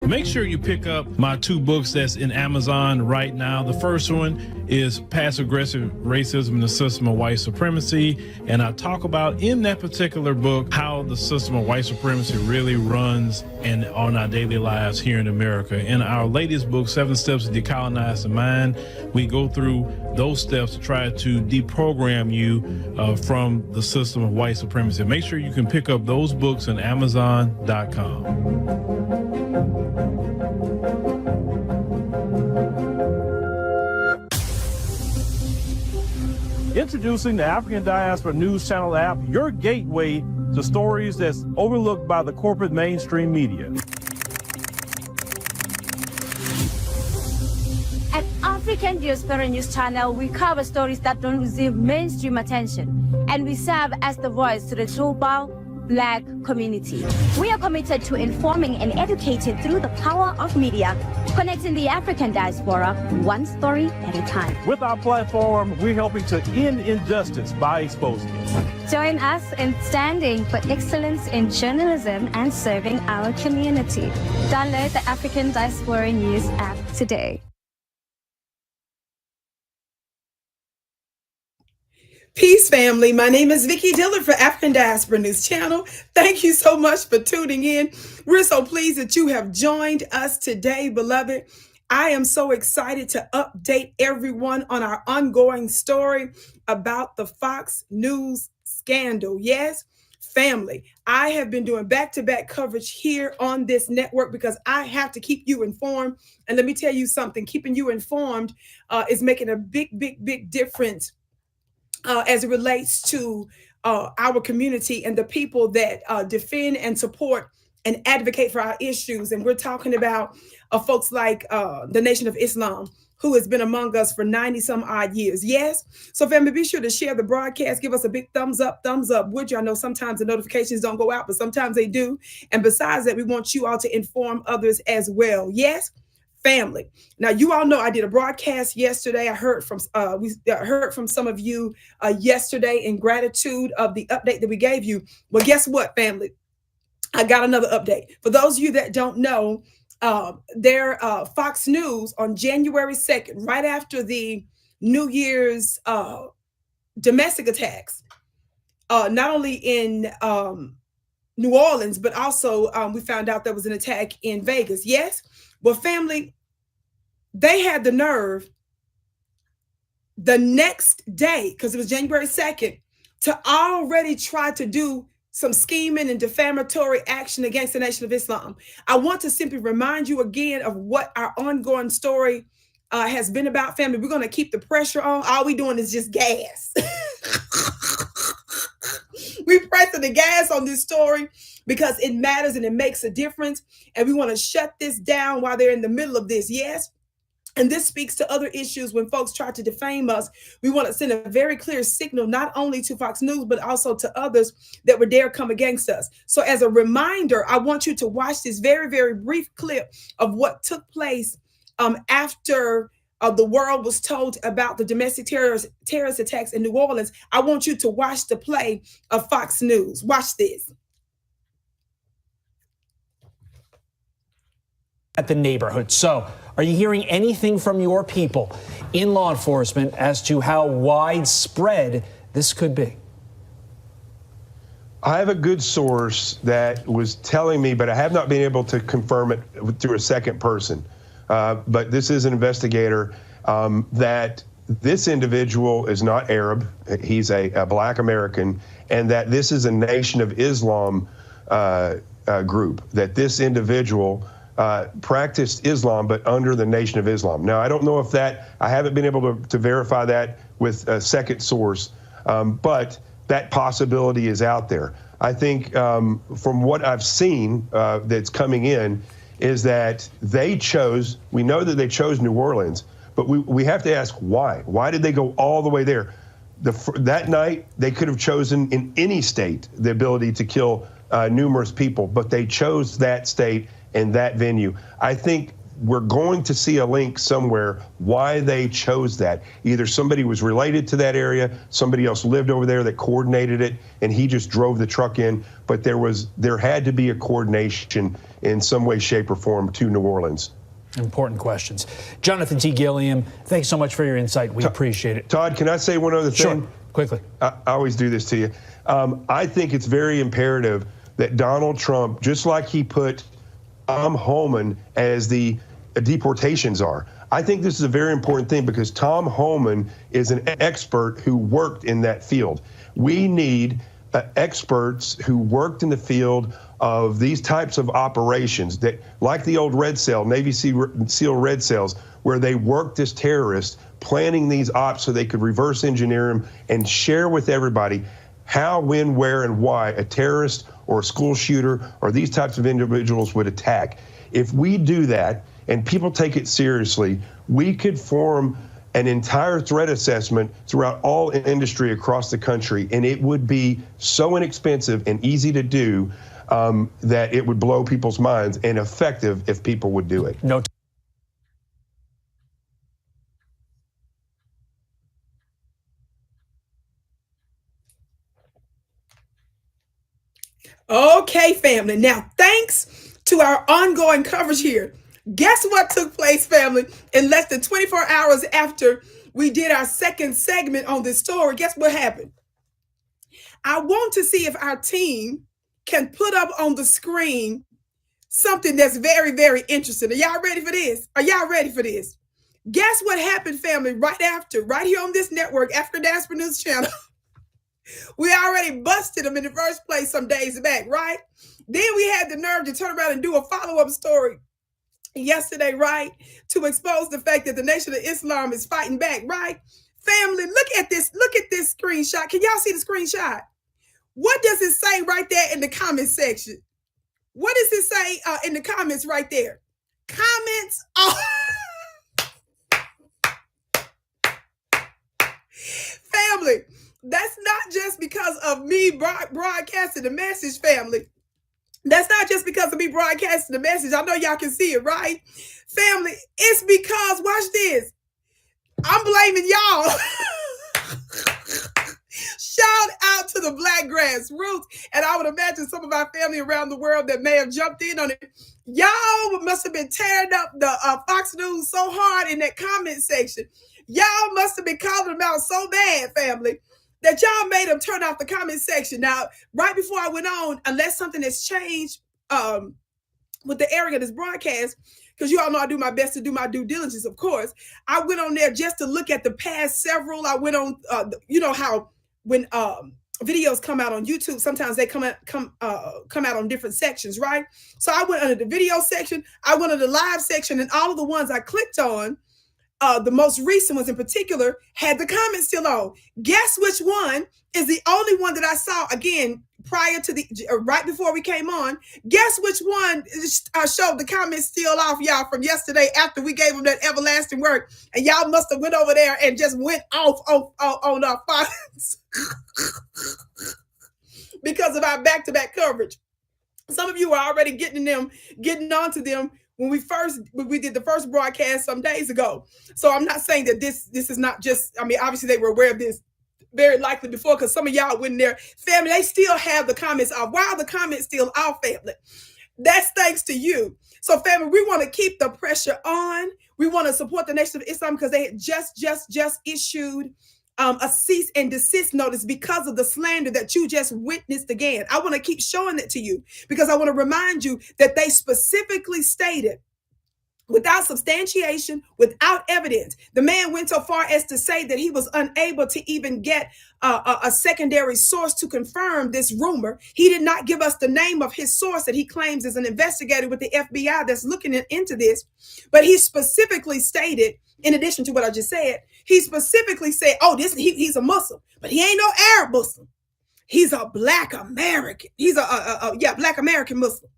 Make sure you pick up my 2 books that's in Amazon right now. The first one is Passive-Aggressive Racism and the System of White Supremacy. And I talk about in that particular book how the system of white supremacy really runs on our daily lives here in America. In our latest book, 7 Steps to Decolonize the Mind, we go through those steps to try to deprogram you from the system of white supremacy. Make sure you can pick up those books on Amazon.com. Introducing the African Diaspora News Channel app, your gateway to stories that's overlooked by the corporate mainstream media. At African Diaspora News Channel, we cover stories that don't receive mainstream attention, and we serve as the voice to the global Black community. We are committed to informing and educating through the power of media, connecting the African diaspora one story at a time. With our platform, we're helping to end injustice by exposing it. Join us in standing for excellence in journalism and serving our community. Download the African Diaspora News app today. Peace, family. My name is Vicki Dillard for African Diaspora News Channel. Thank you so much for tuning in. We're so pleased that you have joined us today, beloved. I am so excited to update everyone on our ongoing story about the Fox News scandal. Yes, family, I have been doing back-to-back coverage here on this network because I have to keep you informed. And let me tell you something, keeping you informed is making a big difference as it relates to our community and the people that defend and support and advocate for our issues. And we're talking about folks like the Nation of Islam, who has been among us for 90 some odd years. Yes. So family, be sure to share the broadcast. Give us a big thumbs up, would you? I know sometimes the notifications don't go out, but sometimes they do. And besides that, we want you all to inform others as well. Yes. Family. Now, you all know I did a broadcast yesterday. I heard from some of you yesterday in gratitude of the update that we gave you. Well, guess what, family? I got another update. For those of you that don't know, Fox News on January 2nd, right after the New Year's domestic attacks, not only in New Orleans, but also we found out there was an attack in Vegas. Yes. Well, family, they had the nerve the next day, because it was January 2nd, to already try to do some scheming and defamatory action against the Nation of Islam. I want to simply remind you again of what our ongoing story has been about, family. We're going to keep the pressure on. All we doing is just gas. We're pressing the gas on this story because it matters and it makes a difference. And we want to shut this down while they're in the middle of this. Yes. And this speaks to other issues when folks try to defame us. We want to send a very clear signal, not only to Fox News, but also to others that would dare come against us. So as a reminder, I want you to watch this very brief clip of what took place after the world was told about the domestic terrorist attacks in New Orleans. I want you to watch the play of Fox News. Watch this. At the neighborhood. So, are you hearing anything from your people in law enforcement as to how widespread this could be? I have a good source that was telling me, but I have not been able to confirm it through a second person. But this is an investigator, that this individual is not Arab. He's a Black American, and that this is a Nation of Islam group, that this individual practiced Islam, but under the Nation of Islam. Now, I don't know if I haven't been able to verify that with a second source, but that possibility is out there. I think from what I've seen that's coming in is that we know that they chose New Orleans, but we have to ask why. Why did they go all the way there? That night, they could have chosen in any state the ability to kill numerous people, but they chose that state and that venue. I think we're going to see a link somewhere why they chose that. Either somebody was related to that area, somebody else lived over there that coordinated it, and he just drove the truck in. But there had to be a coordination in some way, shape, or form to New Orleans. Important questions. Jonathan T. Gilliam, thanks so much for your insight. We appreciate it. Todd, can I say one other thing? Sure, quickly. I always do this to you. I think it's very imperative that Donald Trump, just like he put Tom Homan as the deportations are, I think this is a very important thing because Tom Homan is an expert who worked in that field. We need experts who worked in the field of these types of operations that, like the old Red Cell, Navy SEAL Red Cells, where they worked as terrorists, planning these ops so they could reverse engineer them and share with everybody how, when, where, and why a terrorist or a school shooter or these types of individuals would attack. If we do that and people take it seriously, we could form an entire threat assessment throughout all industry across the country, and it would be so inexpensive and easy to do that it would blow people's minds, and effective if people would do it. No. Okay, family. Now, thanks to our ongoing coverage here, guess what took place, family, in less than 24 hours after we did our second segment on this story? Guess what happened? I want to see if our team can put up on the screen something that's very, very interesting. Are y'all ready for this? Are y'all ready for this? Guess what happened, family, right here on this network, African Diaspora News Channel. We already busted them in the first place some days back, right? Then we had the nerve to turn around and do a follow-up story yesterday, right? To expose the fact that the Nation of Islam is fighting back, right? Family, look at this screenshot. Can y'all see the screenshot? What does it say right there in the comment section? What does it say in the comments right there? Comments on... Family, that's not just because of me broadcasting the message, family. That's not just because of me broadcasting the message. I know y'all can see it, right? Family, it's because, watch this, I'm blaming y'all. Shout out to the Black grassroots. And I would imagine some of our family around the world that may have jumped in on it. Y'all must have been tearing up the Fox News so hard in that comment section. Y'all must have been calling them out so bad, family, that y'all made them turn off the comment section. Now, right before I went on, unless something has changed with the area of this broadcast, because you all know I do my best to do my due diligence, of course, I went on there just to look at the past several. I went on, you know how when videos come out on YouTube, sometimes they come out on different sections, right? So I went under the video section, I went under the live section, and all of the ones I clicked on, the most recent ones in particular, had the comments still on. Guess which one is the only one that I saw, again, prior to right before we came on? Guess which one showed the comments still off, y'all, from yesterday after we gave them that everlasting word? And y'all must have went over there and just went off on our phones because of our back-to-back coverage. Some of you are already getting onto them when we did the first broadcast some days ago. So I'm not saying that this is not just, I mean, obviously they were aware of this very likely before, because some of y'all went in there. Family, they still have the comments off. Why are the comments still off, family? That's thanks to you. So family, we want to keep the pressure on. We want to support the Nation of Islam because they had just issued a cease and desist notice because of the slander that you just witnessed again. I want to keep showing it to you because I want to remind you that they specifically stated, without substantiation, without evidence, the man went so far as to say that he was unable to even get a secondary source to confirm this rumor. He did not give us the name of his source that he claims is an investigator with the FBI that's looking into this. But he specifically stated, in addition to what I just said, he specifically said, oh, he's a Muslim, but he ain't no Arab Muslim. He's a Black American. He's a Black American Muslim.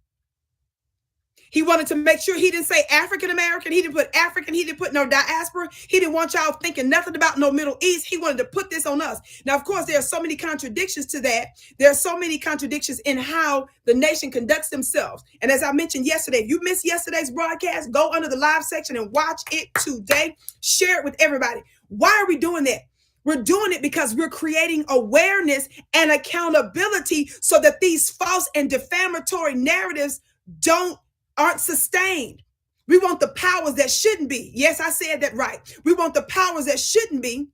He wanted to make sure he didn't say African American. He didn't put African. He didn't put no diaspora. He didn't want y'all thinking nothing about no Middle East. He wanted to put this on us. Now, of course, there are so many contradictions to that. There are so many contradictions in how the nation conducts themselves. And as I mentioned yesterday, if you missed yesterday's broadcast, go under the live section and watch it today. Share it with everybody. Why are we doing that? We're doing it because we're creating awareness and accountability so that these false and defamatory narratives aren't sustained. We want the powers that shouldn't be. Yes, I said that right. We want the powers that shouldn't be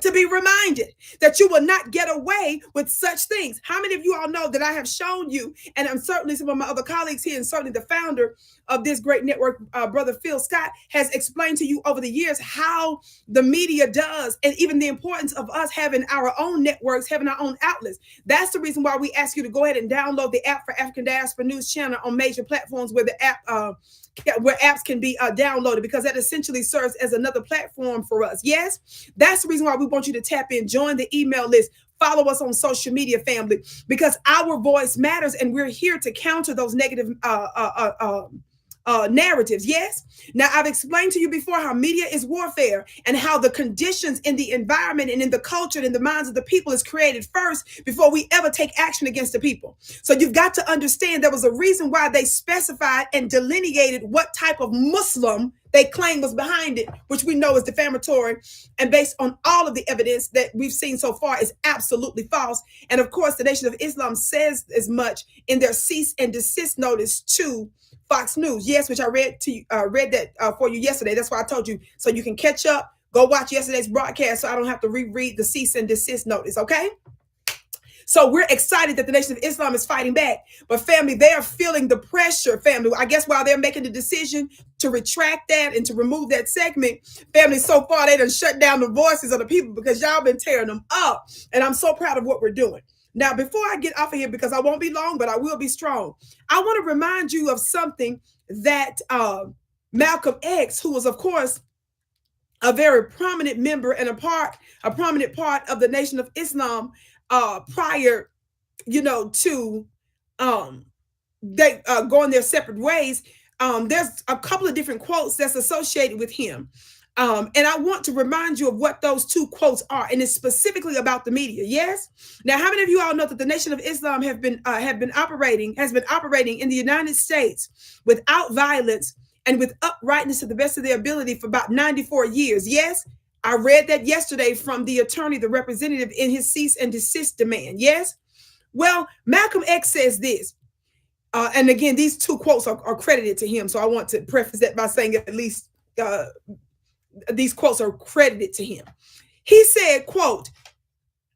to be reminded that you will not get away with such things. How many of you all know that I have shown you, and I'm certainly some of my other colleagues here, and certainly the founder of this great network, Brother Phil Scott, has explained to you over the years how the media does, and even the importance of us having our own networks, having our own outlets. That's the reason why we ask you to go ahead and download the app for African Diaspora News Channel on major platforms where the app where apps can be downloaded, because that essentially serves as another platform for us. Yes, that's the reason why we want you to tap in, join the email list, follow us on social media, family, because our voice matters, and we're here to counter those negative narratives. Yes. Now, I've explained to you before how media is warfare, and how the conditions in the environment and in the culture and in the minds of the people is created first before we ever take action against the people. So you've got to understand there was a reason why they specified and delineated what type of Muslim they claim was behind it, which we know is defamatory, and based on all of the evidence that we've seen so far is absolutely false. And of course, the Nation of Islam says as much in their cease and desist notice to Fox News. Yes, which I read that for you yesterday. That's why I told you, so you can catch up. Go watch yesterday's broadcast so I don't have to reread the cease and desist notice, okay? So we're excited that the Nation of Islam is fighting back. But family, they are feeling the pressure, family. I guess while they're making the decision to retract that and to remove that segment, family, so far they done shut down the voices of the people because y'all been tearing them up. And I'm so proud of what we're doing. Now, before I get off of here, because I won't be long, but I will be strong, I want to remind you of something that Malcolm X, who was, of course, a very prominent member and a prominent part of the Nation of Islam prior, to they going their separate ways. There's a couple of different quotes that's associated with him. And I want to remind you of what those two quotes are, and it's specifically about the media. Yes. Now, how many of you all know that the Nation of Islam has been operating in the United States without violence and with uprightness to the best of their ability for about 94 years? Yes. I read that yesterday from the attorney, the representative, in his cease and desist demand. Yes. Well, Malcolm X says this. And again, these two quotes are credited to him. So I want to preface that by saying at least these quotes are credited to him. He said, quote,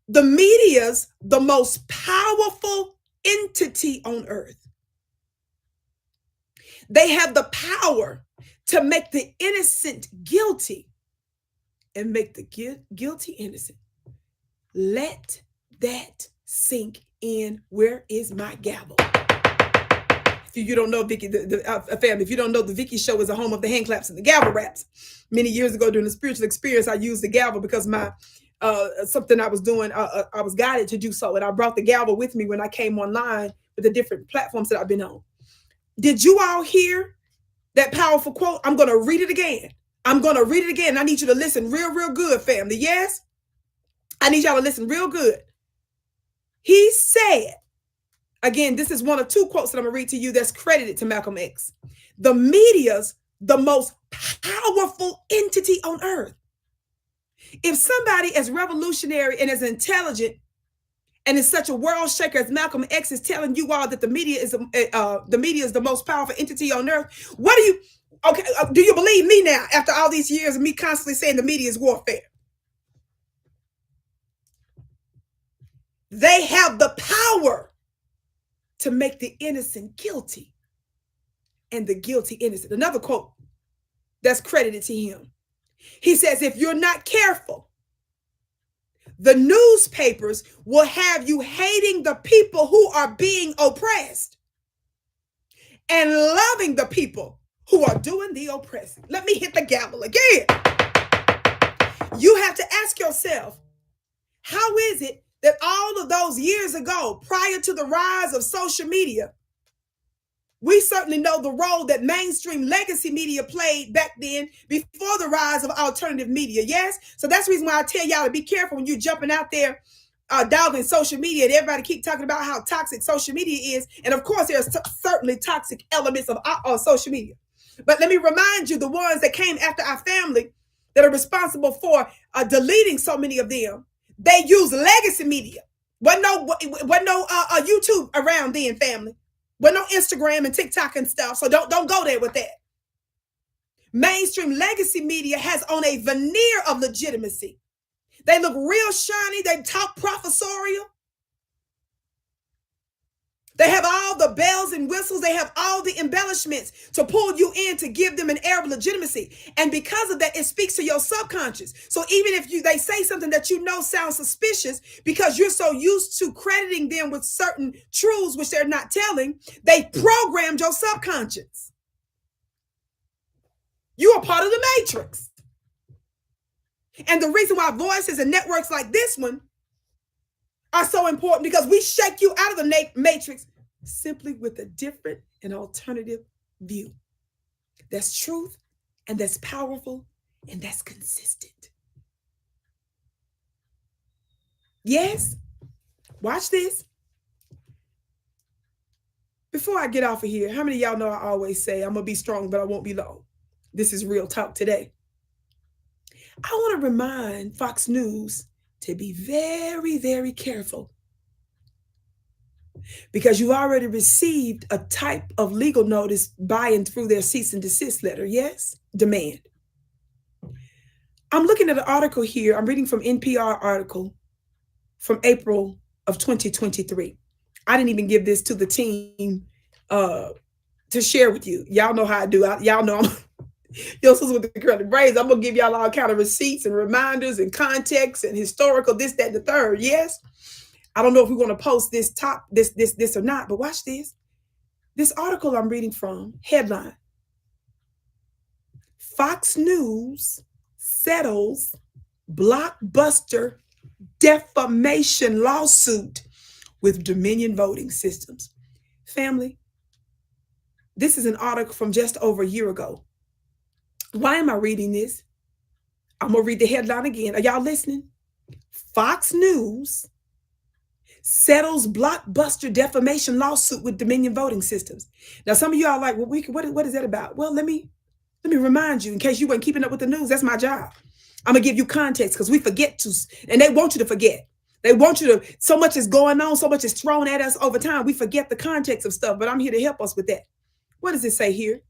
"The media's the most powerful entity on earth. They have the power to make the innocent guilty and make the guilty innocent." Let that sink in. Where is my gavel? If you don't know Vicki, the family, if you don't know, the Vicki Show is a home of the hand claps and the gavel raps. Many years ago during the spiritual experience, I used the gavel because my something I was doing, I was guided to do so. And I brought the gavel with me when I came online with the different platforms that I've been on. Did you all hear that powerful quote? I'm going to read it again. I'm going to read it again. I need you to listen real, real good, family. Yes? I need y'all to listen real good. He said, again, this is one of two quotes that I'm going to read to you that's credited to Malcolm X. "The media's the most powerful entity on earth." If somebody as revolutionary and as intelligent and is such a world shaker as Malcolm X is telling you all that the media is the most powerful entity on earth, do you believe me now after all these years of me constantly saying the media is warfare? They have the power to make the innocent guilty and the guilty innocent. Another quote that's credited to him. He says, "If you're not careful, the newspapers will have you hating the people who are being oppressed and loving the people who are doing the oppressing." Let me hit the gavel again. You have to ask yourself, how is it that all of those years ago, prior to the rise of social media, We certainly know the role that mainstream legacy media played back then before the rise of alternative media. Yes. So that's the reason why I tell y'all to be careful when you're jumping out there dogging social media, and everybody keep talking about how toxic social media is. And of course, there's certainly toxic elements of social media. But let me remind you, the ones that came after our family that are responsible for deleting so many of them, they use legacy media. Wasn't no YouTube around then, family. Wasn't no Instagram and TikTok and stuff. So don't go there with that. Mainstream legacy media has on a veneer of legitimacy. They look real shiny. They talk professorial. They have all the bells and whistles. They have all the embellishments to pull you in to give them an air of legitimacy. And because of that, it speaks to your subconscious. So even if they say something that you know sounds suspicious, because you're so used to crediting them with certain truths, which they're not telling, they programmed your subconscious. You are part of the matrix. And the reason why voices and networks like this one are so important, because we shake you out of the matrix simply with a different and alternative view. That's truth, and that's powerful, and that's consistent. Yes? Watch this. Before I get off of here, how many of y'all know I always say I'm going to be strong, but I won't be long? This is real talk today. I want to remind Fox News to be very, very careful, because you already received a type of legal notice by and through their cease and desist letter. Yes, demand. I'm looking at an article here. I'm reading from NPR article from April of 2023. I didn't even give this to the team to share with you. Y'all know how I do. Y'all know I'm your sister with the curly braids. I'm gonna give y'all all kind of receipts and reminders and context and historical this, that, and the third. Yes, I don't know if we want to post this or not, but watch this. This article I'm reading from, headline: Fox News settles blockbuster defamation lawsuit with Dominion Voting Systems. Family, this is an article from just over a year ago. Why am I reading this? I'm going to read the headline again. Are y'all listening? Fox News settles blockbuster defamation lawsuit with Dominion Voting Systems. Now, some of y'all are like, well, what is that about? Well, let me remind you, in case you weren't keeping up with the news. That's my job. I'm going to give you context, because we forget to, and they want you to forget. They want you to, so much is going on, so much is thrown at us over time. We forget the context of stuff, but I'm here to help us with that. What does it say here?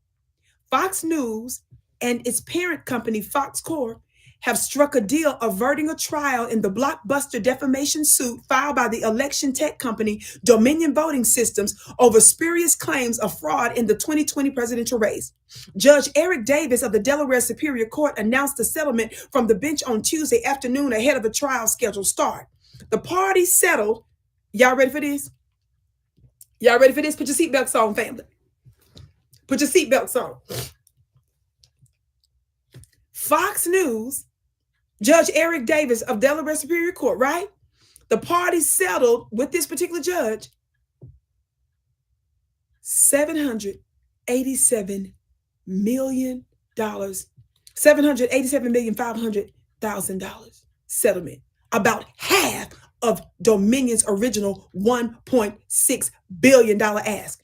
Fox News and its parent company, Fox Corp, have struck a deal averting a trial in the blockbuster defamation suit filed by the election tech company Dominion Voting Systems over spurious claims of fraud in the 2020 presidential race. Judge Eric Davis of the Delaware Superior Court announced the settlement from the bench on Tuesday afternoon ahead of the trial scheduled start. The parties settled. Y'all ready for this? Y'all ready for this? Put your seatbelts on, family. Put your seatbelts on. Fox News, Judge Eric Davis of Delaware Superior Court, right? The parties settled with this particular judge $787 million, $787,500,000 settlement, about half of Dominion's original $1.6 billion ask.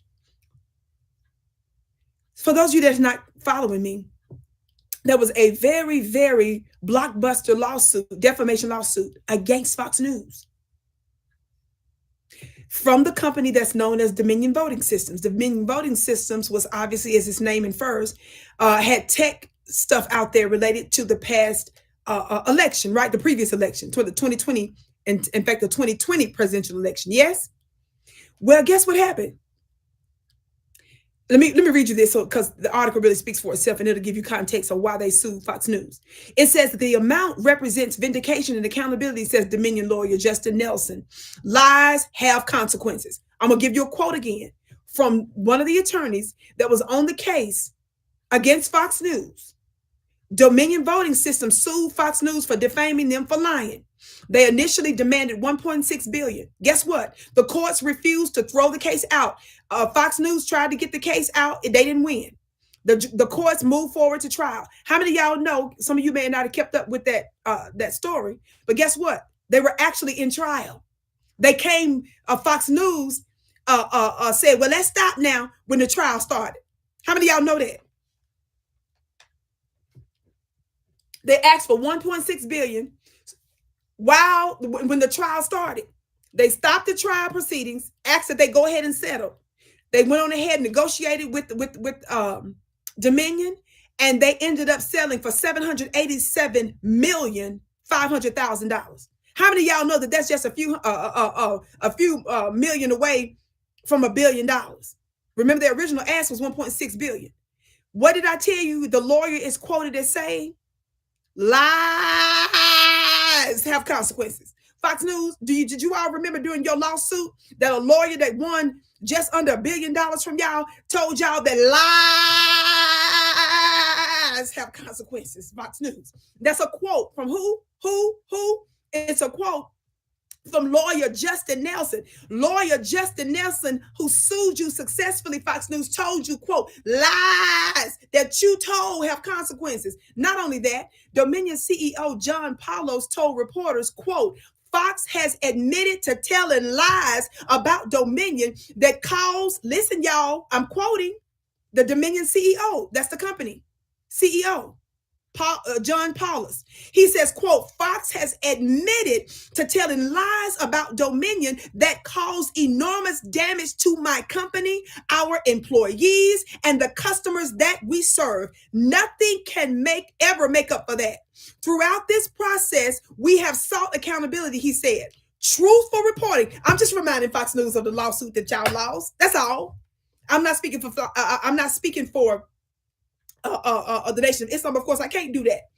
For those of you that's not following me, there was a very, very blockbuster lawsuit, defamation lawsuit against Fox News from the company that's known as Dominion Voting Systems. Dominion Voting Systems was obviously, as its name infers, had tech stuff out there related to the past election, right? The previous election, to the 2020, and in fact, the 2020 presidential election. Yes? Well, guess what happened? Let me read you this, because the article really speaks for itself, and it'll give you context on why they sued Fox News. It says that the amount represents vindication and accountability, says Dominion lawyer Justin Nelson. Lies have consequences. I'm going to give you a quote again from one of the attorneys that was on the case against Fox News. Dominion Voting Systems sued Fox News for defaming them for lying. They initially demanded $1.6 billion. Guess what? The courts refused to throw the case out. Fox News tried to get the case out. They didn't win. The courts moved forward to trial. How many of y'all know? Some of you may not have kept up with that story, but guess what? They were actually in trial. They came. Fox News said, "Well, let's stop now." When the trial started, how many of y'all know that? They asked for $1.6 billion. When the trial started, they stopped the trial proceedings, asked that they go ahead and settle. They went on ahead and negotiated with Dominion, and they ended up selling for $787,500,000. How many of y'all know that that's just a few million away from $1 billion? Remember, the original ask was $1.6 billion. What did I tell you? The lawyer is quoted as saying, "Lies have consequences." Fox News, did you all remember during your lawsuit that a lawyer that won just under $1 billion from y'all told y'all that lies have consequences? Fox News. That's a quote from who? It's a quote from lawyer Justin Nelson. Lawyer Justin Nelson, who sued you successfully, Fox News, told you, quote, "Lies that you told have consequences." Not only that, Dominion CEO John Paulos told reporters, quote, "Fox has admitted to telling lies about Dominion that caused," listen, y'all, I'm quoting the Dominion CEO. That's the company CEO. John Paulos. He says, quote, "Fox has admitted to telling lies about Dominion that caused enormous damage to my company, our employees, and the customers that we serve. Nothing can ever make up for that. Throughout this process, we have sought accountability," he said. Truthful reporting. I'm just reminding Fox News of the lawsuit that y'all lost. That's all. I'm not speaking for the Nation of Islam. Of course, I can't do that.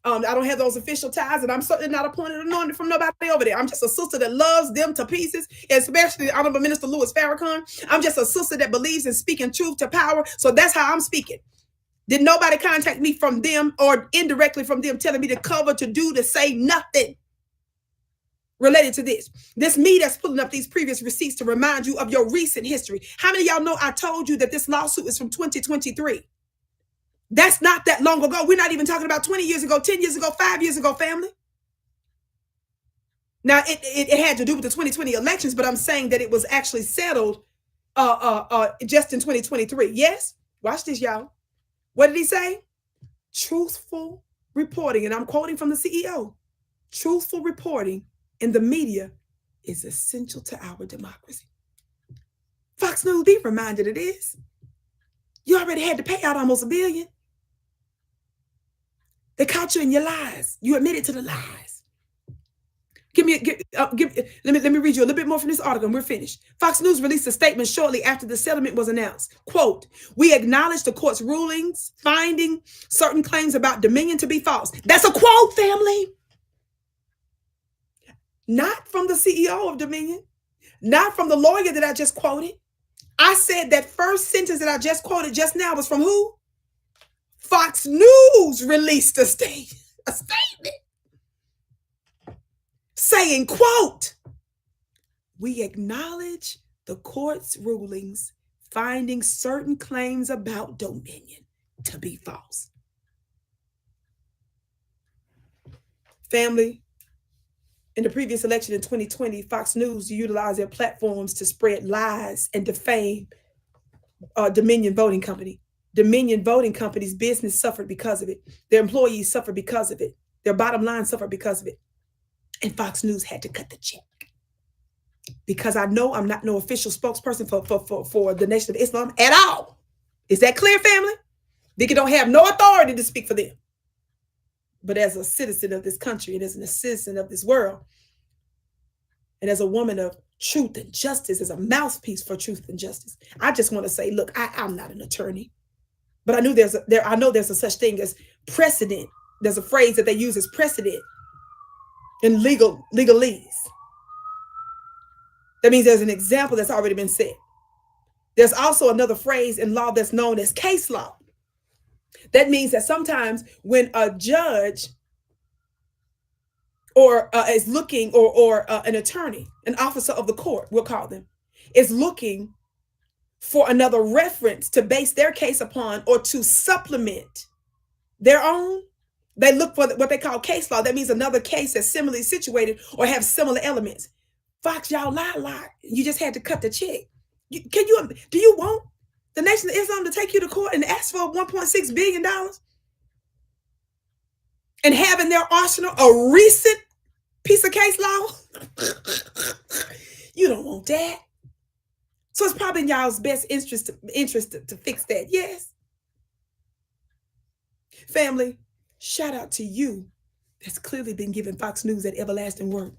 I don't have those official ties, and I'm certainly not appointed or anointed from nobody over there. I'm just a sister that loves them to pieces, especially the Honorable Minister Louis Farrakhan. I'm just a sister that believes in speaking truth to power. So that's how I'm speaking. Did nobody contact me from them or indirectly from them telling me to cover, to do, to say nothing related to this? This me that's pulling up these previous receipts to remind you of your recent history. How many of y'all know I told you that this lawsuit is from 2023? That's not that long ago. We're not even talking about 20 years ago, 10 years ago, 5 years ago, family. Now, it had to do with the 2020 elections, but I'm saying that it was actually settled just in 2023. Yes? Watch this, y'all. What did he say? Truthful reporting, and I'm quoting from the CEO. Truthful reporting in the media is essential to our democracy. Fox News, be reminded of this. You already had to pay out almost $1 billion. They caught you in your lies. You admitted to the lies. Let me read you a little bit more from this article and we're finished. Fox News released a statement shortly after the settlement was announced. Quote, "We acknowledge the court's rulings, finding certain claims about Dominion to be false." That's a quote, family. Not from the CEO of Dominion, not from the lawyer that I just quoted. I said that first sentence that I just quoted just now was from who? Fox News released a statement saying, quote, "We acknowledge the court's rulings, finding certain claims about Dominion to be false." Family, in the previous election in 2020, Fox News utilized their platforms to spread lies and defame Dominion Voting Company. Dominion Voting Company's business suffered because of it. Their employees suffered because of it. Their bottom line suffered because of it. And Fox News had to cut the check. Because I know I'm not no official spokesperson for the Nation of Islam at all. Is that clear, family? Vicki don't have no authority to speak for them. But as a citizen of this country and as a citizen of this world, and as a woman of truth and justice, as a mouthpiece for truth and justice, I just want to say, look, I'm not an attorney, but I know there's a such thing as precedent. There's a phrase that they use as precedent in legalese. That means there's an example that's already been set. There's also another phrase in law that's known as case law. That means that sometimes when a judge or is looking, or an attorney, an officer of the court, we'll call them, is looking for another reference to base their case upon or to supplement their own, they look for what they call case law. That means another case that's similarly situated or have similar elements. Fox, y'all lie. You just had to cut the check. Do you want the Nation of Islam to take you to court and ask for $1.6 billion and have in their arsenal a recent piece of case law? You don't want that. So it's probably in y'all's best interest to fix that. Yes. Family, shout out to you that's clearly been giving Fox News that everlasting work.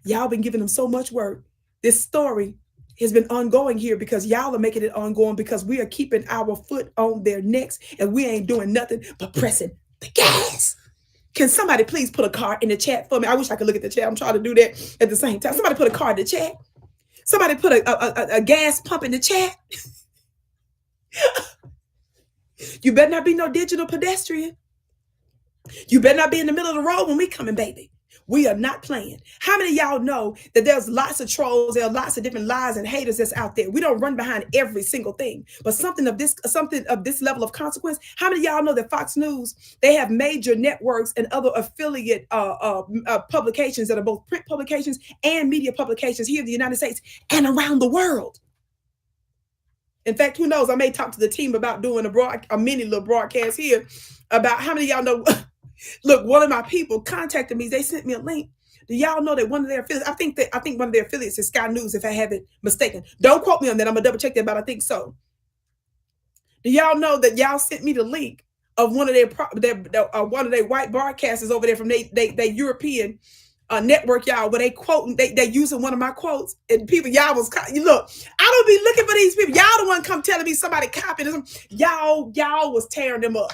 Y'all been giving them so much work. This story has been ongoing here because y'all are making it ongoing because we are keeping our foot on their necks and we ain't doing nothing but pressing the gas. Can somebody please put a card in the chat for me? I wish I could look at the chat. I'm trying to do that at the same time. Somebody put a card in the chat. Somebody put a gas pump in the chat. You better not be no digital pedestrian. You better not be in the middle of the road when we coming, baby. We are not playing. How many of y'all know that there's lots of trolls, there are lots of different lies and haters that's out there? We don't run behind every single thing, but something of this level of consequence. How many of y'all know that Fox News, they have major networks and other affiliate publications that are both print publications and media publications here in the United States and around the world? In fact, who knows? I may talk to the team about doing a mini little broadcast here about how many of y'all know. Look, one of my people contacted me. They sent me a link. Do y'all know that one of their affiliates, I think one of their affiliates is Sky News, if I haven't mistaken. Don't quote me on that. I'm gonna double check that, but I think so. Do y'all know that y'all sent me the link of one of their white broadcasters over there from they European network, y'all, where they using one of my quotes, and people, y'all was, look, I don't be looking for these people. Y'all the one come telling me somebody copied them. Y'all was tearing them up.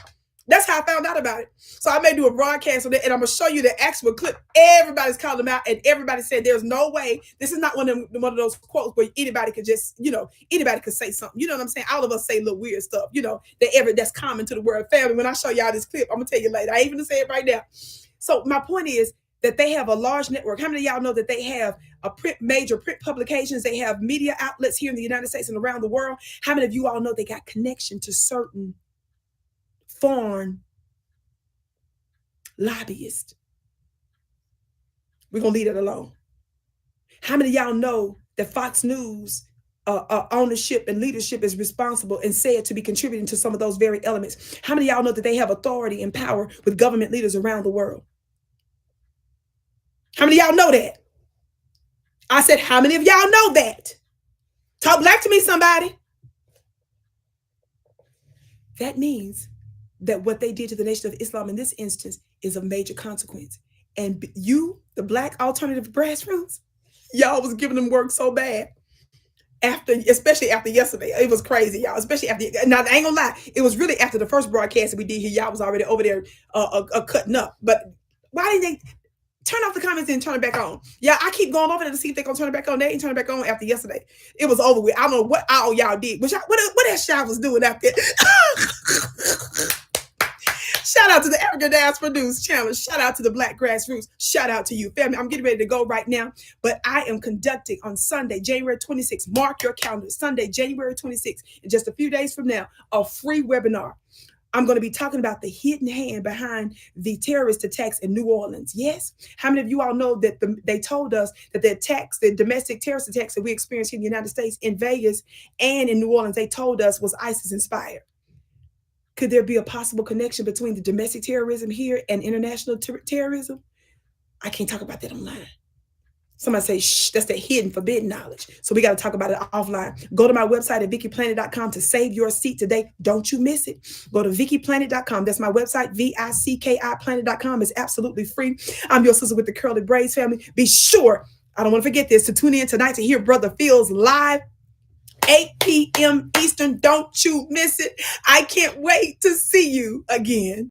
That's how I found out about it. So I may do a broadcast on it, and I'm gonna show you the actual clip. Everybody's calling them out, and everybody said there's no way. This is not one of those quotes where anybody could just, anybody could say something. You know what I'm saying? All of us say little weird stuff, that's common to the word family. When I show y'all this clip, I'm gonna tell you later. I ain't gonna say it right now. So my point is that they have a large network. How many of y'all know that they have major print publications? They have media outlets here in the United States and around the world. How many of you all know they got connection to certain foreign lobbyists? We're gonna leave it alone. How many of y'all know that Fox News ownership and leadership is responsible and said to be contributing to some of those very elements? How many of y'all know that they have authority and power with government leaders around the world? How many of y'all know that? I said, how many of y'all know that? Talk black to me, somebody. That means that what they did to the Nation of Islam in this instance is of major consequence. And you, the Black alternative grassroots, y'all was giving them work so bad. Especially after yesterday. It was crazy, y'all. Especially after, now I ain't gonna lie, it was really after the first broadcast that we did here. Y'all was already over there cutting up. But why didn't they turn off the comments and turn it back on? Yeah, I keep going over there to see if they're gonna turn it back on. They ain't turn it back on after yesterday. It was over with. I don't know what all y'all did. What else y'all was doing out there? Shout out to the African Diaspora News channel. Shout out to the Black Grassroots. Shout out to you, family. I'm getting ready to go right now, but I am conducting on Sunday, January 26th. Mark your calendar. Sunday, January 26th, in just a few days from now, a free webinar. I'm going to be talking about the hidden hand behind the terrorist attacks in New Orleans. Yes. How many of you all know that they told us that the domestic terrorist attacks that we experienced in the United States, in Vegas and in New Orleans, they told us was ISIS inspired? Could there be a possible connection between the domestic terrorism here and international terrorism? I can't talk about that online. Somebody say, shh, that's the hidden, forbidden knowledge. So we got to talk about it offline. Go to my website at VickiPlanet.com to save your seat today. Don't you miss it. Go to VickiPlanet.com. That's my website, VICKIPlanet.com. It's absolutely free. I'm your sister with the curly braids, family. Be sure, I don't want to forget this, to tune in tonight to hear Brother Phil's live 8 p.m. Eastern. Don't you miss it. I can't wait to see you again.